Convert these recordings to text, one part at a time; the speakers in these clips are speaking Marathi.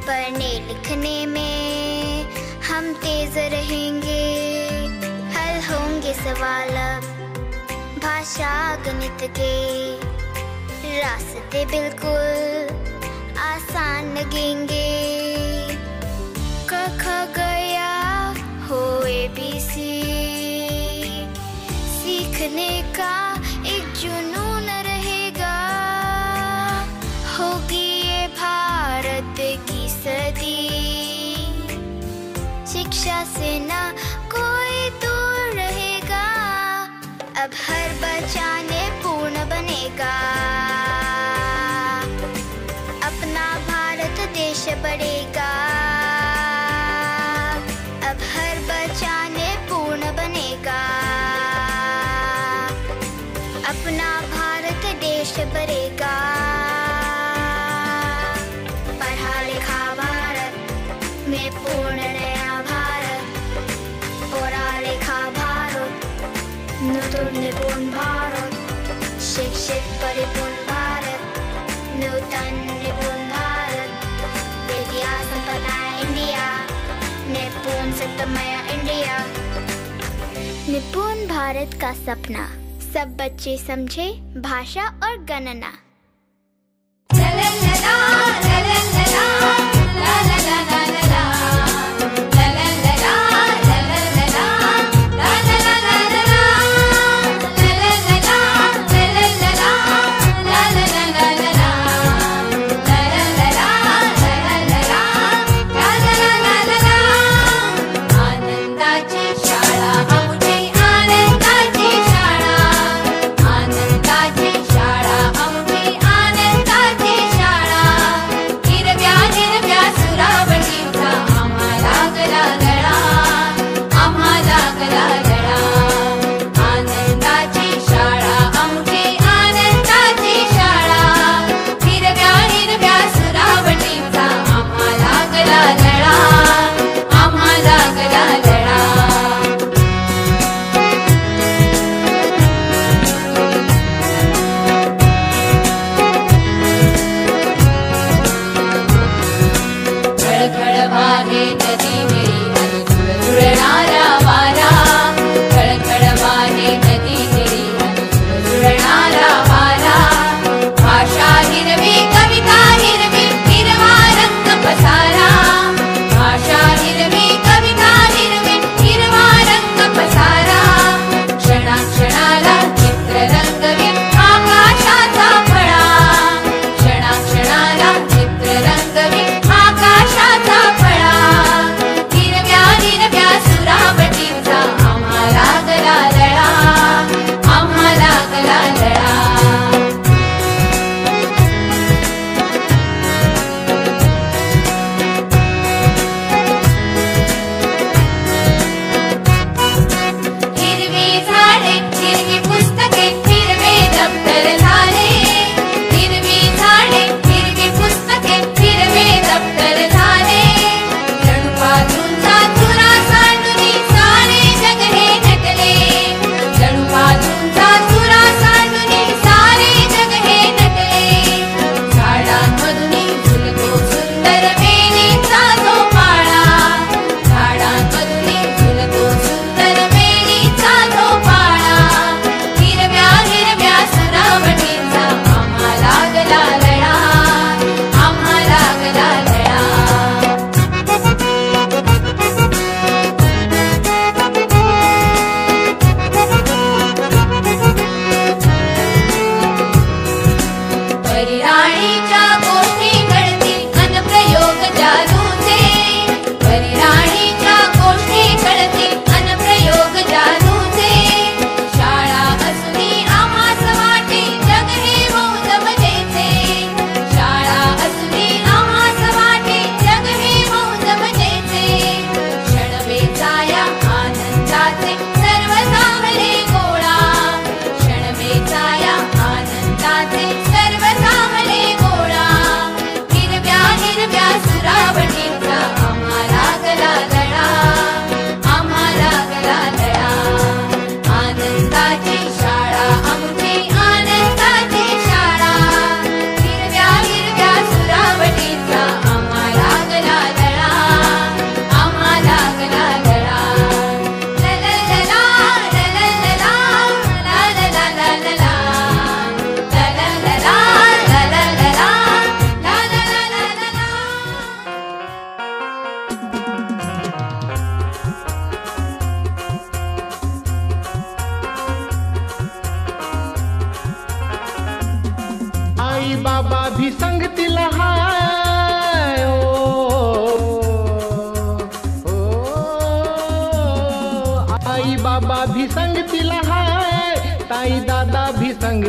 पढ़ने लिखने में हम तेज रहेंगे, हल होंगे सवाल अब भाषा गणित के, रास्ते बिल्कुल आसान लगेंगे। क ख गया हो ABC, सीखने का एक जुनून रहेगा, होगी ये भारत की सदी, शिक्षा से ना कोई दूर रहेगा, अब हर बच्चा निपुण बनेगा, अपना भारत देश बढ़ेगा, अब हर बच्चा निपुण बनेगा, अपना भारत देश बढ़ेगा। पढ़ा लिखा भारत में पूर्ण नया भारत, पढ़ा लिखा भारत नूतन निपुण भारत, शिक्षित परिपूर्ण भारत, नूतन निपुण भारत, विद्या संपन्न इंडिया, निपुण सत्तमय इंडिया। निपुण भारत का सपना, सब बच्चे समझे भाषा और गणना। आनंदाची शाळा आमची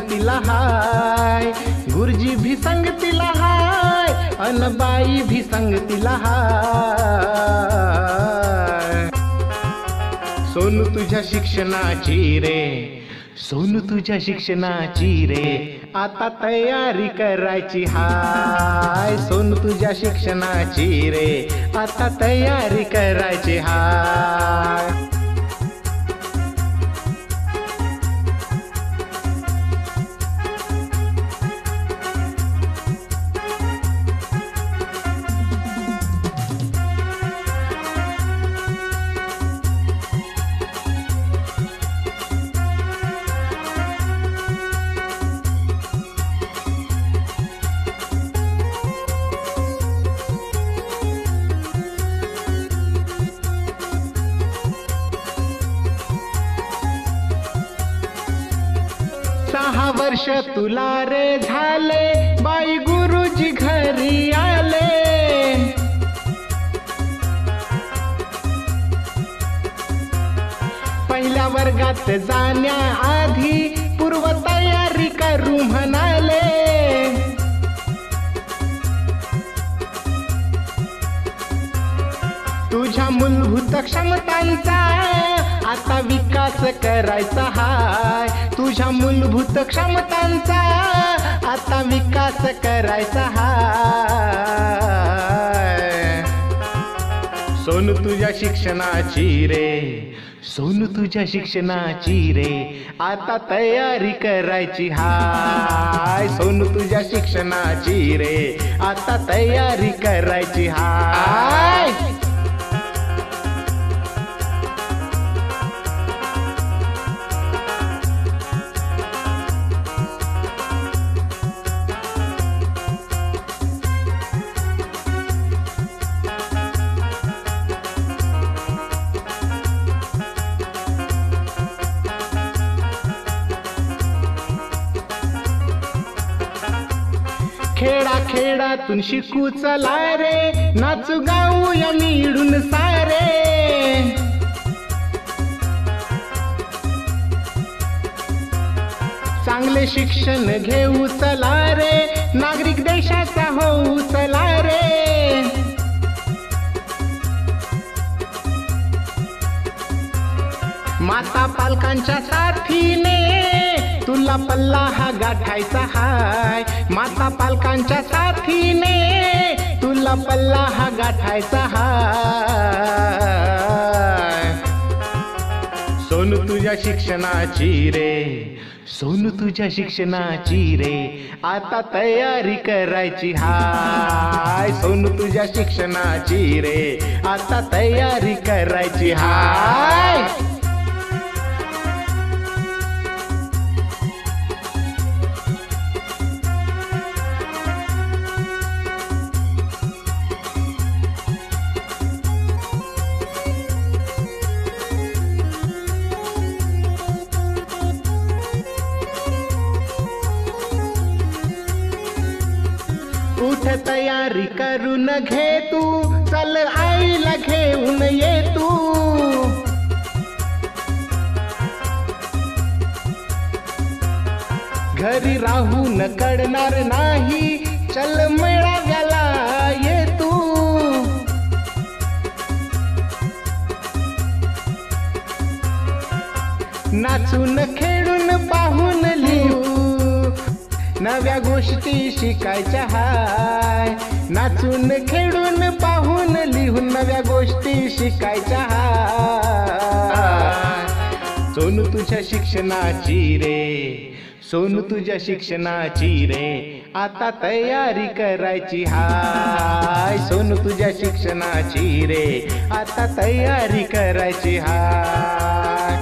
संगतीला हाय, गुरुजी भी संगतीला हाय, अन बाई भी संगतीला हाय. सोनू तुझ्या शिक्षणाची रे, सोनू तुझ्या शिक्षणाची रे, आता तयारी करायची हाय. सोनू तुझ्या शिक्षणाची रे, आता तयारी करायची हाय. सहा वर्ष तुला रे झाले, बाई गुरुजी घरी आले. पहिल्या वर्गात जाण्याआधी पूर्व तयारी करू म्हणाले. तुझ्या मूलभूत क्षमतांचा आता विकास करायचा हाय. तुझ्या मूलभूत क्षमतांचा आता विकास करायचा हाय. सोनू तुझ्या शिक्षणाची रे, सोनू तुझ्या शिक्षणाची रे, आता तयारी करायची हाय. सोनू तुझ्या शिक्षणाची रे, आता तयारी करायची हाय. खेडा खेडातून शिकू चला रे, नाचू गाऊया मिळून सारे. चांगले शिक्षण घेऊ चला रे, नागरिक देशाचा होऊ चला रे. माता पालकांच्या साथीने तुला पल्ला हा गाठायचा हाय. माता पालकांच्या साथीने तुला पल्ला हा गाठायचा हाय. सोनू तुझ्या शिक्षणाची रे, सोनू तुझ्या शिक्षणाची रे, आता तयारी करायची हाय. सोनू तुझ्या शिक्षणाची रे, आता तयारी करायची हाय. उठ तयारी करून घे तू, चल आईला घेऊन ये तू. घरी राहून कळणार नाही, चल मेळाव्याला ये तू. नाचून खेळून पाहून लिहू, नव्या गोष्टी शिकायच्या हाय. नाचून खेळून पाहून लिहून नव्या गोष्टी शिकायच्या हाय. सोनू तुझ्या शिक्षणाची रे, सोनू तुझ्या शिक्षणाची रे, आता तयारी करायची हाय. सोनू तुझ्या शिक्षणाची रे, आता तयारी करायची हाय.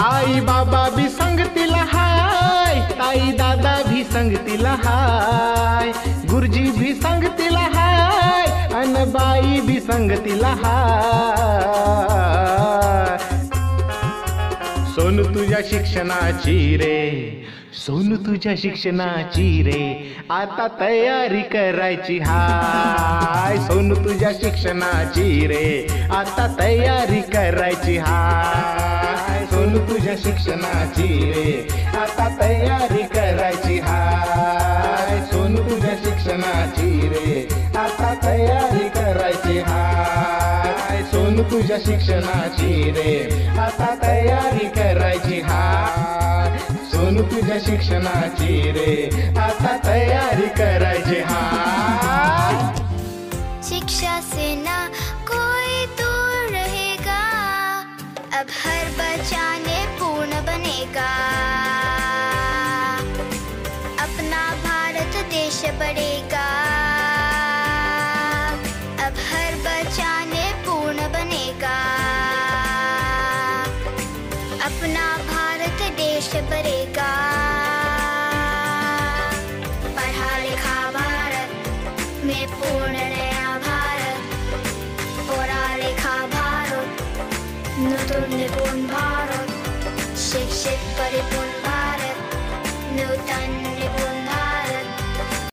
आई बाबा भी संगतीला हाय, ताई दादा भी संगतीला हाय, गुरुजी भी संगतीला हाय, अन बाई भी संगतीला हाय. सोनू तुझ्या शिक्षणाची रे, सोनू तुझ्या शिक्षणाची रे, आता तयारी करायची हाय. सोनू तुझ्या शिक्षणाची रे, आता तयारी करायची हाय. सोनू तुझ्या शिक्षणाची रे, आता तयारी करायची हाय. सोनू तुझ्या शिक्षणाची रे, आता तयारी करायची हाय. सोनू तुझ्या शिक्षणाची रे, आता तयारी करायची हाय. सोनू तुझ्या शिक्षणाची रे, आता तयारी करायची हाय. शिक्षा से ना कोई दूर रहेगा, अब हर बच्चा ने पूर्ण बनेगा. अपना भारत देश बढ़ेगा, अब हर बच्चा ने पूर्ण बनेगा. अपना भारत देश बढ़ेगा. पढ़ा लिखा भारत में पूर्ण नया भारत, पढ़ा लिखा भारत नूतन निपुण भारत, शिक्षित परिपूर्ण भारत, नूतन